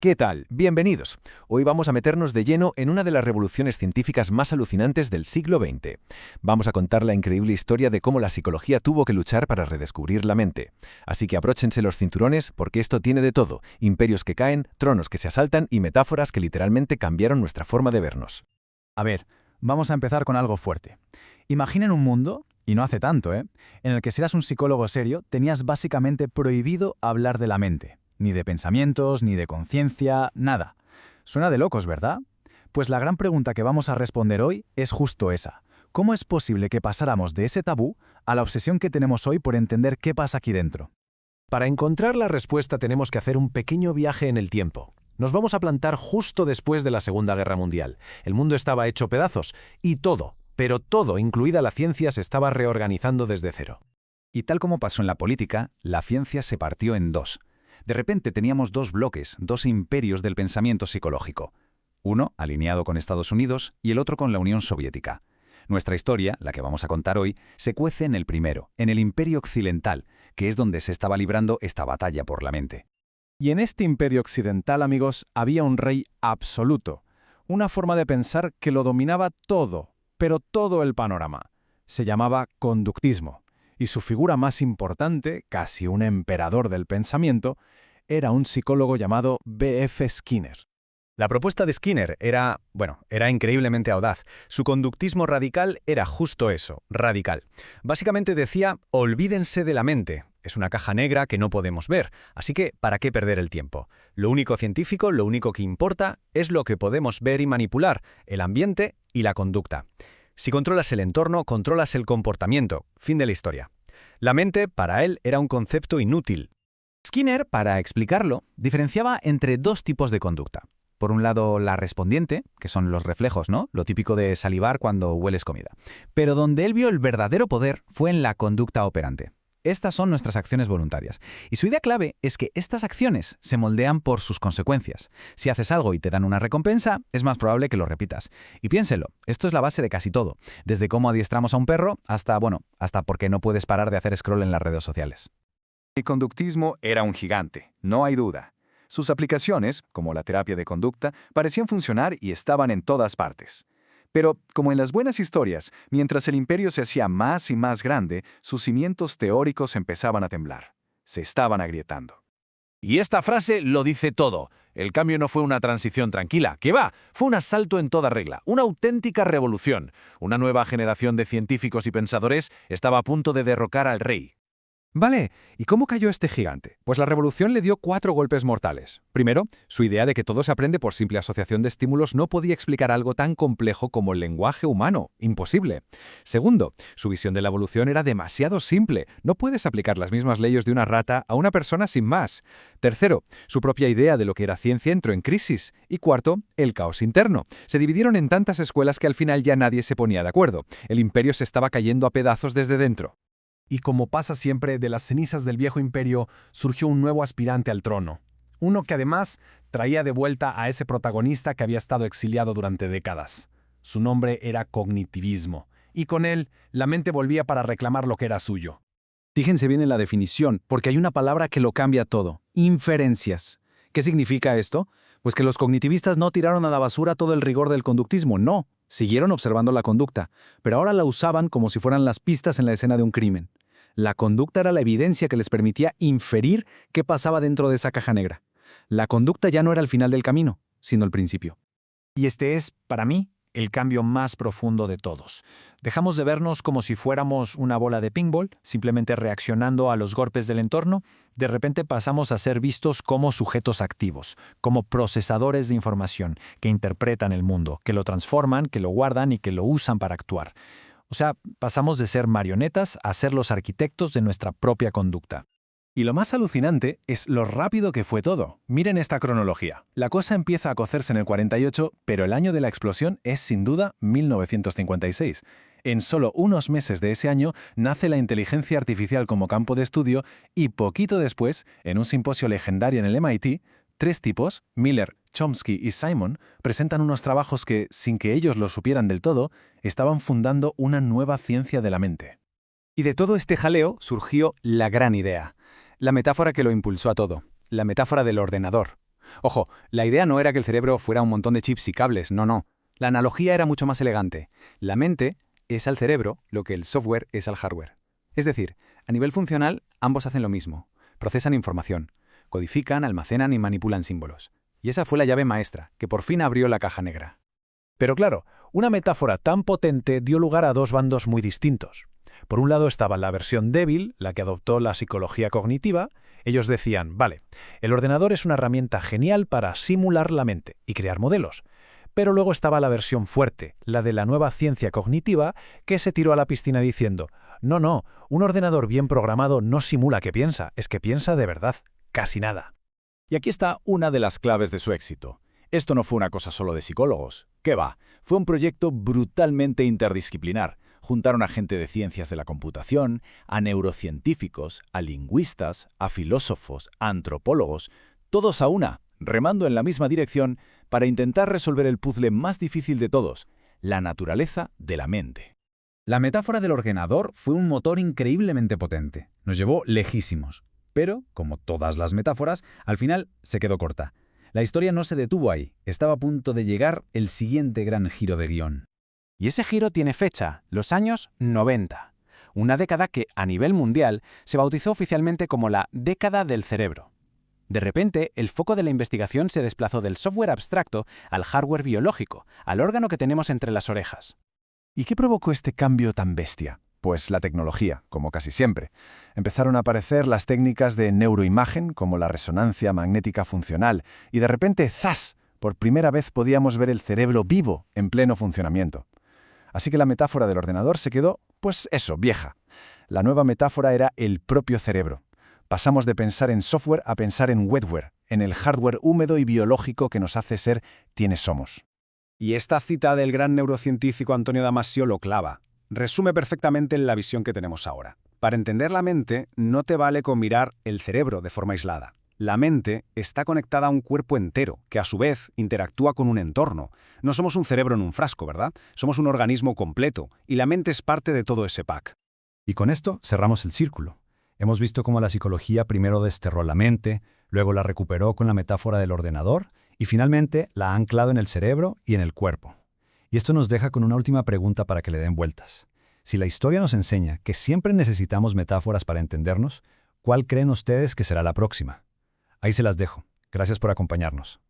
¿Qué tal? Bienvenidos. Hoy vamos a meternos de lleno en una de las revoluciones científicas más alucinantes del siglo XX. Vamos a contar la increíble historia de cómo la psicología tuvo que luchar para redescubrir la mente. Así que abróchense los cinturones porque esto tiene de todo: imperios que caen, tronos que se asaltan y metáforas que literalmente cambiaron nuestra forma de vernos. A ver, vamos a empezar con algo fuerte. Imaginen un mundo, y no hace tanto, en el que si eras un psicólogo serio, tenías básicamente prohibido hablar de la mente. Ni de pensamientos, ni de conciencia, nada. Suena de locos, ¿verdad? Pues la gran pregunta que vamos a responder hoy es justo esa. ¿Cómo es posible que pasáramos de ese tabú a la obsesión que tenemos hoy por entender qué pasa aquí dentro? Para encontrar la respuesta tenemos que hacer un pequeño viaje en el tiempo. Nos vamos a plantar justo después de la Segunda Guerra Mundial. El mundo estaba hecho pedazos y todo, pero todo, incluida la ciencia, se estaba reorganizando desde cero. Y tal como pasó en la política, la ciencia se partió en dos. De repente teníamos dos bloques, dos imperios del pensamiento psicológico. Uno alineado con Estados Unidos y el otro con la Unión Soviética. Nuestra historia, la que vamos a contar hoy, se cuece en el primero, en el Imperio Occidental, que es donde se estaba librando esta batalla por la mente. Y en este imperio occidental, amigos, había un rey absoluto, una forma de pensar que lo dominaba todo, pero todo el panorama. Se llamaba conductismo, y su figura más importante, casi un emperador del pensamiento, era un psicólogo llamado B.F. Skinner. La propuesta de Skinner era increíblemente audaz. Su conductismo radical era justo eso, radical. Básicamente decía: olvídense de la mente. Es una caja negra que no podemos ver, así que ¿para qué perder el tiempo? Lo único científico, lo único que importa, es lo que podemos ver y manipular: el ambiente y la conducta. Si controlas el entorno, controlas el comportamiento. Fin de la historia. La mente, para él, era un concepto inútil. Skinner, para explicarlo, diferenciaba entre dos tipos de conducta. Por un lado, la respondiente, que son los reflejos, ¿no? Lo típico de salivar cuando hueles comida. Pero donde él vio el verdadero poder fue en la conducta operante. Estas son nuestras acciones voluntarias. Y su idea clave es que estas acciones se moldean por sus consecuencias. Si haces algo y te dan una recompensa, es más probable que lo repitas. Y piénselo, esto es la base de casi todo. Desde cómo adiestramos a un perro hasta por qué no puedes parar de hacer scroll en las redes sociales. El conductismo era un gigante, no hay duda. Sus aplicaciones, como la terapia de conducta, parecían funcionar y estaban en todas partes. Pero, como en las buenas historias, mientras el imperio se hacía más y más grande, sus cimientos teóricos empezaban a temblar. Se estaban agrietando. Y esta frase lo dice todo. El cambio no fue una transición tranquila, que va, fue un asalto en toda regla, una auténtica revolución. Una nueva generación de científicos y pensadores estaba a punto de derrocar al rey. Vale, ¿y cómo cayó este gigante? Pues la revolución le dio 4 golpes mortales. Primero, su idea de que todo se aprende por simple asociación de estímulos no podía explicar algo tan complejo como el lenguaje humano. Imposible. Segundo, su visión de la evolución era demasiado simple. No puedes aplicar las mismas leyes de una rata a una persona sin más. Tercero, su propia idea de lo que era ciencia entró en crisis. Y cuarto, el caos interno. Se dividieron en tantas escuelas que al final ya nadie se ponía de acuerdo. El imperio se estaba cayendo a pedazos desde dentro. Y como pasa siempre, de las cenizas del viejo imperio surgió un nuevo aspirante al trono. Uno que además traía de vuelta a ese protagonista que había estado exiliado durante décadas. Su nombre era cognitivismo, y con él la mente volvía para reclamar lo que era suyo. Fíjense bien en la definición, porque hay una palabra que lo cambia todo: inferencias. ¿Qué significa esto? Pues que los cognitivistas no tiraron a la basura todo el rigor del conductismo, no. Siguieron observando la conducta, pero ahora la usaban como si fueran las pistas en la escena de un crimen. La conducta era la evidencia que les permitía inferir qué pasaba dentro de esa caja negra. La conducta ya no era el final del camino, sino el principio. Y este es, para mí, el cambio más profundo de todos. Dejamos de vernos como si fuéramos una bola de ping-pong, simplemente reaccionando a los golpes del entorno. De repente pasamos a ser vistos como sujetos activos, como procesadores de información, que interpretan el mundo, que lo transforman, que lo guardan y que lo usan para actuar. O sea, pasamos de ser marionetas a ser los arquitectos de nuestra propia conducta. Y lo más alucinante es lo rápido que fue todo. Miren esta cronología. La cosa empieza a cocerse en el 48, pero el año de la explosión es sin duda 1956. En solo unos meses de ese año nace la inteligencia artificial como campo de estudio y poquito después, en un simposio legendario en el MIT, 3 tipos, Miller, Chomsky y Simon, presentan unos trabajos que, sin que ellos lo supieran del todo, estaban fundando una nueva ciencia de la mente. Y de todo este jaleo surgió la gran idea. La metáfora que lo impulsó a todo, la metáfora del ordenador. Ojo, la idea no era que el cerebro fuera un montón de chips y cables, no. La analogía era mucho más elegante. La mente es al cerebro lo que el software es al hardware. Es decir, a nivel funcional, ambos hacen lo mismo. Procesan información, codifican, almacenan y manipulan símbolos. Y esa fue la llave maestra, que por fin abrió la caja negra. Pero claro, una metáfora tan potente dio lugar a dos bandos muy distintos. Por un lado estaba la versión débil, la que adoptó la psicología cognitiva. Ellos decían, vale, el ordenador es una herramienta genial para simular la mente y crear modelos. Pero luego estaba la versión fuerte, la de la nueva ciencia cognitiva, que se tiró a la piscina diciendo, no, un ordenador bien programado no simula que piensa, es que piensa de verdad, casi nada. Y aquí está una de las claves de su éxito. Esto no fue una cosa solo de psicólogos. ¿Qué va? Fue un proyecto brutalmente interdisciplinar. Juntaron a gente de ciencias de la computación, a neurocientíficos, a lingüistas, a filósofos, a antropólogos, todos a una, remando en la misma dirección para intentar resolver el puzzle más difícil de todos, la naturaleza de la mente. La metáfora del ordenador fue un motor increíblemente potente. Nos llevó lejísimos. Pero, como todas las metáforas, al final se quedó corta. La historia no se detuvo ahí. Estaba a punto de llegar el siguiente gran giro de guión. Y ese giro tiene fecha, los años 90. Una década que, a nivel mundial, se bautizó oficialmente como la década del cerebro. De repente, el foco de la investigación se desplazó del software abstracto al hardware biológico, al órgano que tenemos entre las orejas. ¿Y qué provocó este cambio tan bestia? Pues la tecnología, como casi siempre. Empezaron a aparecer las técnicas de neuroimagen, como la resonancia magnética funcional, y de repente, ¡zas!, por primera vez podíamos ver el cerebro vivo, en pleno funcionamiento. Así que la metáfora del ordenador se quedó, pues eso, vieja. La nueva metáfora era el propio cerebro. Pasamos de pensar en software a pensar en wetware, en el hardware húmedo y biológico que nos hace ser quienes somos. Y esta cita del gran neurocientífico Antonio Damasio lo clava. Resume perfectamente la visión que tenemos ahora. Para entender la mente, no te vale con mirar el cerebro de forma aislada. La mente está conectada a un cuerpo entero, que a su vez interactúa con un entorno. No somos un cerebro en un frasco, ¿verdad? Somos un organismo completo, y la mente es parte de todo ese pack. Y con esto cerramos el círculo. Hemos visto cómo la psicología primero desterró la mente, luego la recuperó con la metáfora del ordenador, y finalmente la ha anclado en el cerebro y en el cuerpo. Y esto nos deja con una última pregunta para que le den vueltas. Si la historia nos enseña que siempre necesitamos metáforas para entendernos, ¿cuál creen ustedes que será la próxima? Ahí se las dejo. Gracias por acompañarnos.